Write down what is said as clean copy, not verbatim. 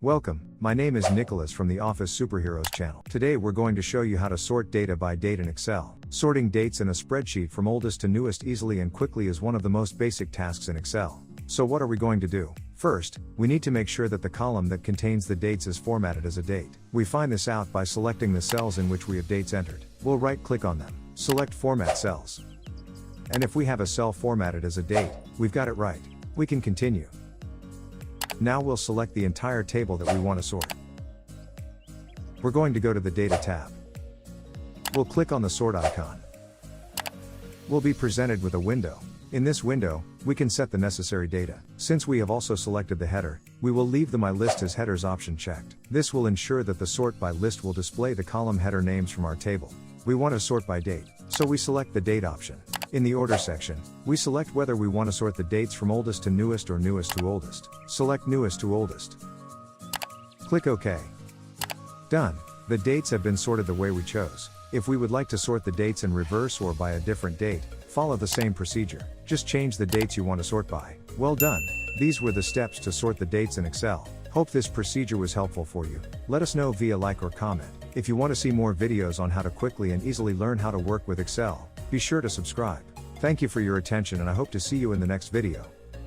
Welcome, my name is Nicholas from the Office Superheroes channel. Today we're going to show you how to sort data by date in Excel. Sorting dates in a spreadsheet from oldest to newest easily and quickly is one of the most basic tasks in Excel. So what are we going to do? First, we need to make sure that the column that contains the dates is formatted as a date. We find this out by selecting the cells in which we have dates entered. We'll right-click on them, select Format Cells. And if we have a cell formatted as a date, we've got it right. We can continue. Now we'll select the entire table that we want to sort. We're going to go to the Data tab. We'll click on the sort icon. We'll be presented with a window. In this window, we can set the necessary data. Since we have also selected the header, we will leave the My List as Headers option checked. This will ensure that the Sort by List will display the column header names from our table. We want to sort by date, so we select the Date option. In the Order section, we select whether we want to sort the dates from oldest to newest or newest to oldest. Select Newest to Oldest. Click OK. Done. The dates have been sorted the way we chose. If we would like to sort the dates in reverse or by a different date, follow the same procedure. Just change the dates you want to sort by. Well done. These were the steps to sort the dates in Excel. Hope this procedure was helpful for you. Let us know via like or comment. If you want to see more videos on how to quickly and easily learn how to work with Excel, be sure to subscribe. Thank you for your attention and I hope to see you in the next video.